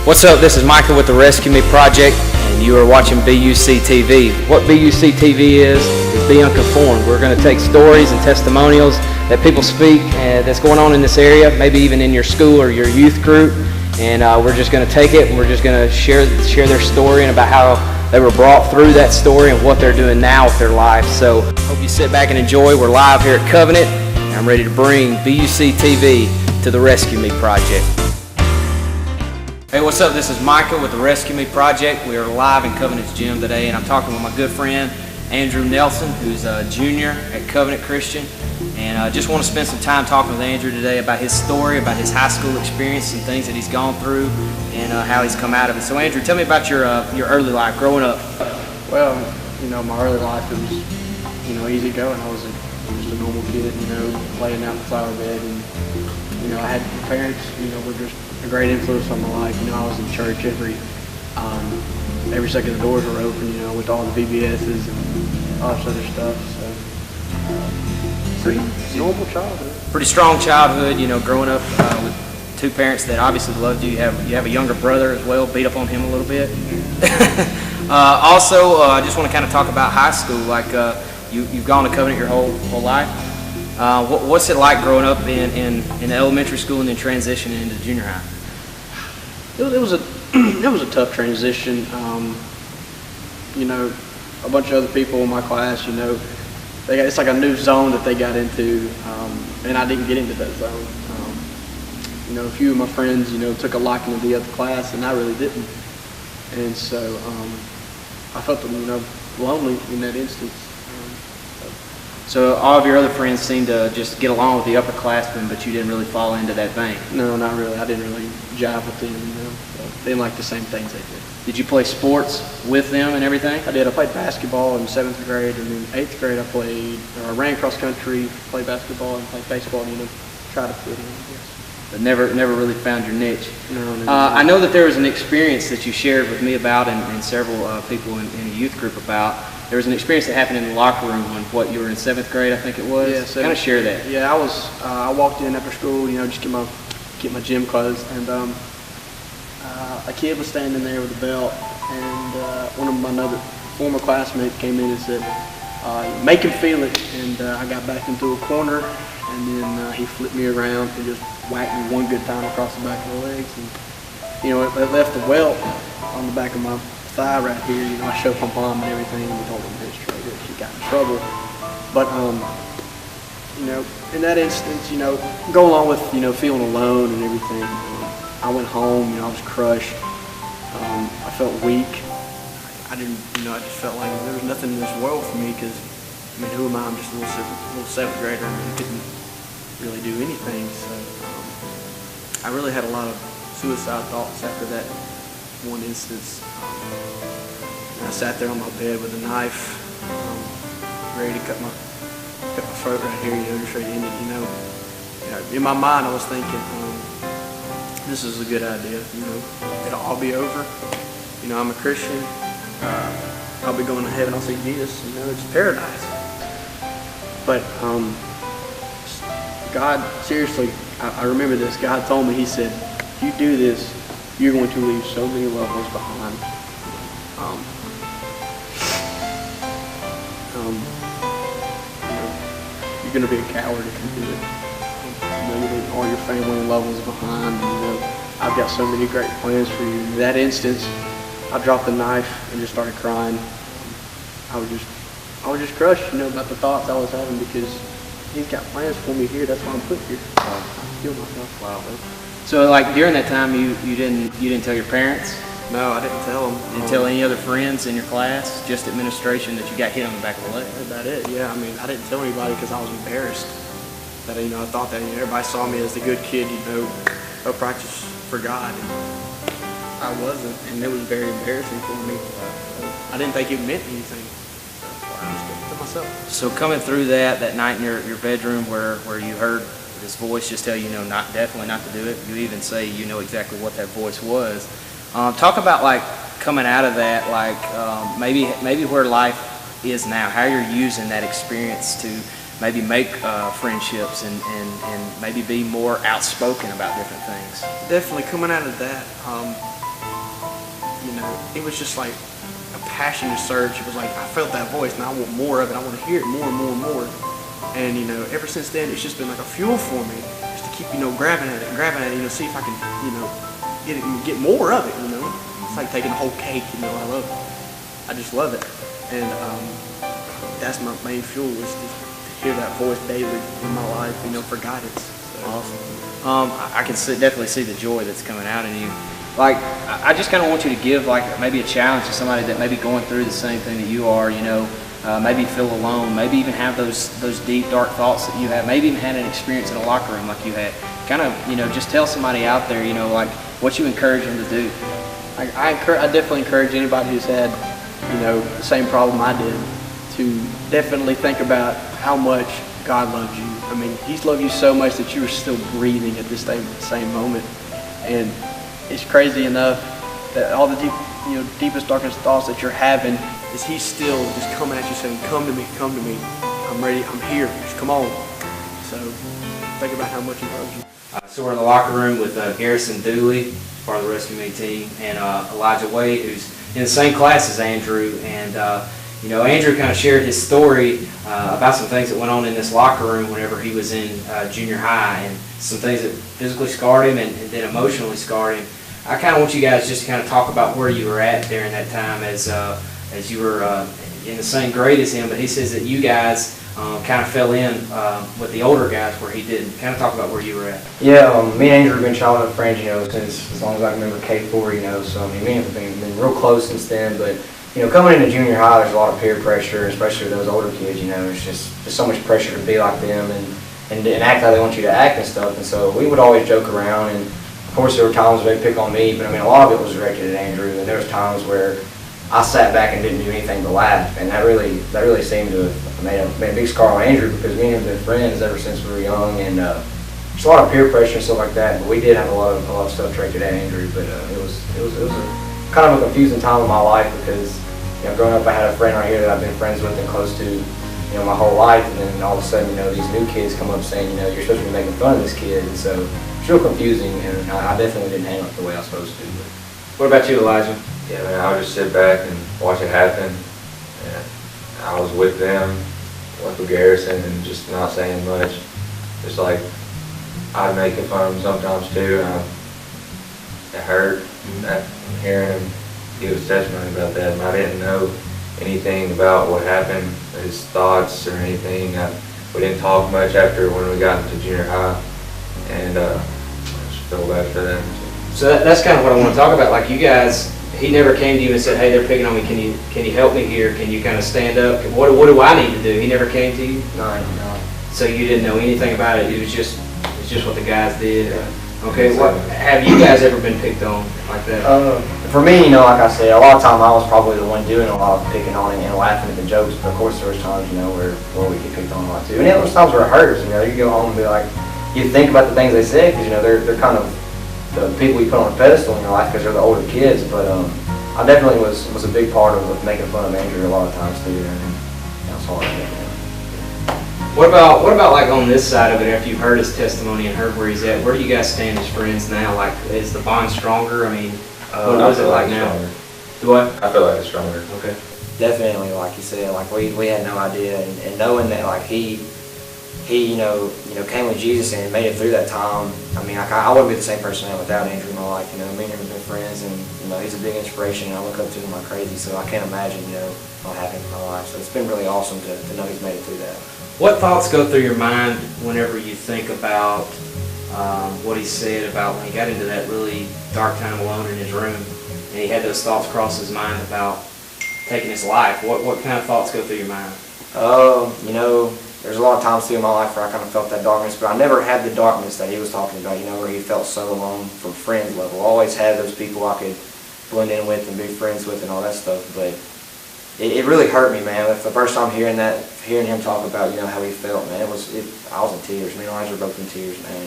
What's up? This is Michael with the Rescue Me Project, and you are watching BUC TV. What BUC TV is Be Unconformed. We're going to take stories and testimonials that people speak that's going on in this area, maybe even in your school or your youth group, and we're just going to take it and we're just going to share their story and about how they were brought through that story and what they're doing now with their life. So I hope you sit back and enjoy. We're live here at Covenant, and I'm ready to bring BUC TV to the Rescue Me Project. Hey, what's up? This is Michael with the Rescue Me Project. We are live in Covenant's gym today, and I'm talking with my good friend Andrew Nelson, who's a junior at Covenant Christian. And I just want to spend some time talking with Andrew today about his story, about his high school experience and things that he's gone through, and how he's come out of it. So Andrew, tell me about your early life growing up. Well, my early life, it was, easy going. I was just a normal kid, laying out in the flower bed, and I had parents, were just a great influence on my life. I was in church every second the doors were open, with all the VBSs and all this other stuff. So, pretty normal childhood. Pretty strong childhood, growing up with two parents that obviously loved you. You have a younger brother as well. Beat up on him a little bit. Also, I just want to kind of talk about high school. Like you've gone to Covenant your whole life. What's it like growing up in elementary school and then transitioning into junior high? It was a tough transition. A bunch of other people in my class, it's like a new zone that they got into, and I didn't get into that zone. A few of my friends, took a liking to the other class, and I really didn't. And so I felt, lonely in that instance. So all of your other friends seemed to just get along with the upperclassmen, but you didn't really fall into that vein? No, not really. I didn't really jive with them, They didn't like the same things they did. Did you play sports with them and everything? I did. I played basketball in 7th grade, and then 8th grade I ran cross country, played basketball, and played baseball, try to fit in, I guess. But never really found your niche. No. I know that there was an experience that you shared with me about, and several people in a youth group about. There was an experience that happened in the locker room when you were in 7th grade, I think it was. Yeah, kind of share that. Yeah, I walked in after school, just get my gym clothes, and a kid was standing there with a belt, and one of my former classmates came in and said, "Make him feel it." And I got back into a corner, and then he flipped me around and just whacked me one good time across the back of the legs, and it left a welt on the back of my thigh right here. I showed my mom and everything, and we told the administrator. She got in trouble. But in that instance, go along with feeling alone and everything. I went home. I was crushed. I felt weak. I didn't. I just felt like there was nothing in this world for me because, who am I? I'm just a little 7th grader. I couldn't really do anything. So I really had a lot of suicide thoughts after that one instance. I sat there on my bed with a knife, ready to cut my throat right here, just ready to end it. In my mind, I was thinking, this is a good idea. It'll all be over. I'm a Christian. I'll be going to heaven. I'll see Jesus. It's paradise. But God, seriously, I remember this. God told me. He said, "If you do this, you're going to leave so many loved ones behind. You're going to be a coward if you do it. You leave all your family and loved ones behind. I've got so many great plans for you." In that instance, I dropped the knife and just started crying. I was just crushed, about the thoughts I was having because He's got plans for me here. That's why I'm put here. I feel myself. Wow. So, like during that time, you didn't tell your parents? No, I didn't tell them. Didn't tell any other friends in your class? Just administration that you got hit on the back of the leg? That's about it. Yeah, I didn't tell anybody because I was embarrassed. That I thought that everybody saw me as the good kid, a practice for God. And I wasn't, and it was very embarrassing for me. I didn't think it meant anything. I just kept it to myself. So coming through that night in your bedroom where you heard this voice just tell you, definitely not to do it. You even say exactly what that voice was. Talk about like coming out of that, like maybe where life is now, how you're using that experience to maybe make friendships and maybe be more outspoken about different things. Definitely coming out of that, it was just like a passionate surge. It was like I felt that voice, and I want more of it. I want to hear it more and more and more. And ever since then, it's just been like a fuel for me, just to keep grabbing at it, see if I can get more of it. It's like taking a whole cake. I love it. I just love it, and that's my main fuel is to hear that voice daily in my life, for guidance. So. Awesome. I can definitely see the joy that's coming out in you. Like, I just kind of want you to give like maybe a challenge to somebody that may be going through the same thing that you are. Maybe feel alone. Maybe even have those deep, dark thoughts that you have. Maybe even had an experience in a locker room like you had. Kind of, just tell somebody out there, like what you encourage them to do. I definitely encourage anybody who's had, the same problem I did to definitely think about how much God loves you. I mean, He's loved you so much that you are still breathing at this same moment. And it's crazy enough that all the deepest, darkest thoughts that you're having is He's still just coming at you saying, come to me, I'm ready, I'm here, just come on. So think about how much He loves you. So we're in the locker room with Garrison Dooley, part of the rescue committee team, and Elijah Wade, who's in the same class as Andrew. And Andrew kind of shared his story about some things that went on in this locker room whenever he was in junior high, and some things that physically scarred him and then emotionally scarred him. I kind of want you guys just to kind of talk about where you were at during that time as you were in the same grade as him. But he says that you guys kind of fell in with the older guys where he didn't. Kind of talk about where you were at. Yeah, me and Andrew have been childhood friends, since as long as I can remember K4, so I mean, me and him have been real close since then. But coming into junior high, there's a lot of peer pressure, especially with those older kids. It's just so much pressure to be like them and act how they want you to act and stuff. And so we would always joke around, and of course there were times where they'd pick on me, but I mean a lot of it was directed at Andrew. And there was times where I sat back and didn't do anything but laugh, and that really seemed to have made a big scar on Andrew, because me and him have been friends ever since we were young, and there's a lot of peer pressure and stuff like that. But we did have a lot of stuff directed at Andrew. But it was kind of a confusing time in my life, because growing up I had a friend right here that I've been friends with and close to my whole life, and then all of a sudden these new kids come up saying you're supposed to be making fun of this kid, and so it's real confusing, and I definitely didn't handle it the way I was supposed to. But. What about you, Elijah? Yeah, man, I would just sit back and watch it happen. And I was with them, with Garrison, and just not saying much. Just like I'd make fun of him sometimes too, and it hurt hearing him give his testimony about that. And I didn't know anything about what happened, his thoughts or anything. We didn't talk much after when we got into junior high, and I just feel bad for them. So that's kind of what I want to talk about. Like you guys, he never came to you and said, "Hey, they're picking on me. Can you help me here? Can you kind of stand up? What do I need to do?" He never came to you. No. So you didn't know anything about it. It's just what the guys did. Okay. What have you guys ever been picked on like that? For me, like I said, a lot of time I was probably the one doing a lot of picking on and laughing at the jokes. But of course, there was times where we get picked on a lot too. And there was times where it hurts. You go home and be like, you think about the things they say, because they're kind of the people you put on a pedestal in your life because they're the older kids. But I definitely was a big part of making fun of Andrew a lot of times too, and that's hard. What about like on this side of it? After you've heard his testimony and heard where he's at, where do you guys stand as friends now? Like, is the bond stronger? I mean, what is it like now? Do what? I feel like it's stronger. Okay. Definitely, like you said, like we had no idea, and knowing that like he came with Jesus and made it through that time. I mean, I wouldn't be the same person I am without Andrew in my life. Me and him have been friends, and he's a big inspiration, and I look up to him like crazy. So I can't imagine what happened in my life. So it's been really awesome to know he's made it through that. What thoughts go through your mind whenever you think about what he said about when he got into that really dark time alone in his room, and he had those thoughts cross his mind about taking his life? What kind of thoughts go through your mind? There's a lot of times too in my life where I kind of felt that darkness, but I never had the darkness that he was talking about, where he felt so alone from friends level. I always had those people I could blend in with and be friends with and all that stuff, but it really hurt me, man. The first time hearing him talk about, how he felt, man, I was in tears. Me and Elijah were both in tears, man.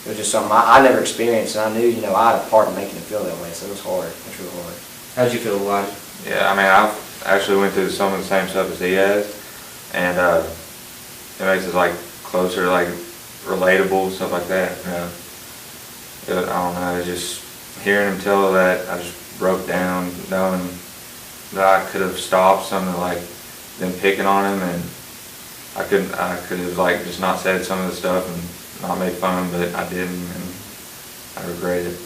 It was just something I never experienced, and I knew, I had a part in making him feel that way, so it was hard. It was real hard. How'd you feel, Elijah? Yeah, I mean, I've actually went through some of the same stuff as he has, and it makes us like closer, like relatable, stuff like that. I don't know, it's just hearing him tell that, I just broke down, knowing that I could have stopped something like them picking on him, and I could have like just not said some of the stuff and not made fun, but I didn't, and I regret it.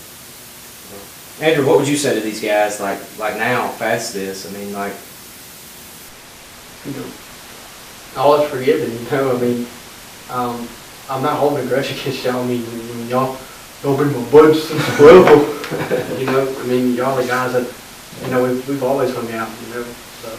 Andrew, what would you say to these guys like now, past this? I mean, like, You know, all is forgiven, you know. I mean, I'm not holding a grudge against y'all. I mean, when y'all bring my butts to the level, you know. I mean, y'all the guys that, you know, we've always hung out, you know. So.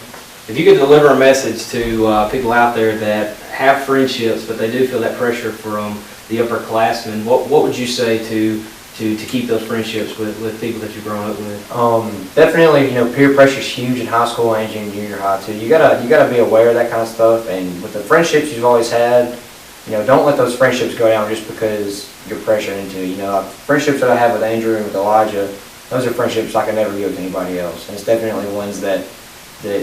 if you could deliver a message to people out there that have friendships, but they do feel that pressure from the upperclassmen, what would you say to keep those friendships with people that you've grown up with? Definitely, you know, peer pressure is huge in high school and junior high too. You gotta be aware of that kind of stuff, and with the friendships you've always had, you know, don't let those friendships go down just because you're pressured into it. You know, like friendships that I have with Andrew and with Elijah, those are friendships I can never give with anybody else, and it's definitely ones that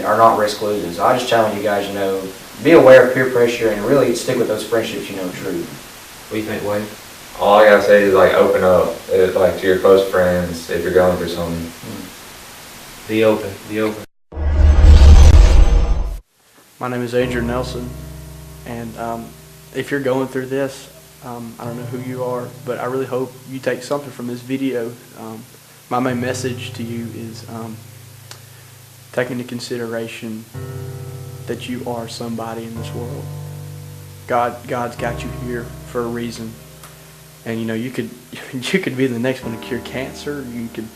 are not risk losing. So I just challenge you guys, you know, be aware of peer pressure and really stick with those friendships you know true. What do you think, Wade? All I gotta say is like open up, like to your close friends if you're going through something. Be open. Be open. My name is Andrew Nelson, and if you're going through this, I don't know who you are, but I really hope you take something from this video. My main message to you is take into consideration that you are somebody in this world. God's got you here for a reason. And you know, you could be the next one to cure cancer. You could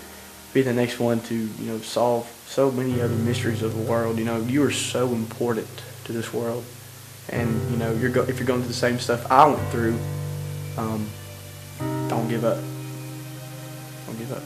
be the next one to, you know, solve so many other mysteries of the world. You know, you are so important to this world. And you know, if you're going through the same stuff I went through, don't give up. Don't give up.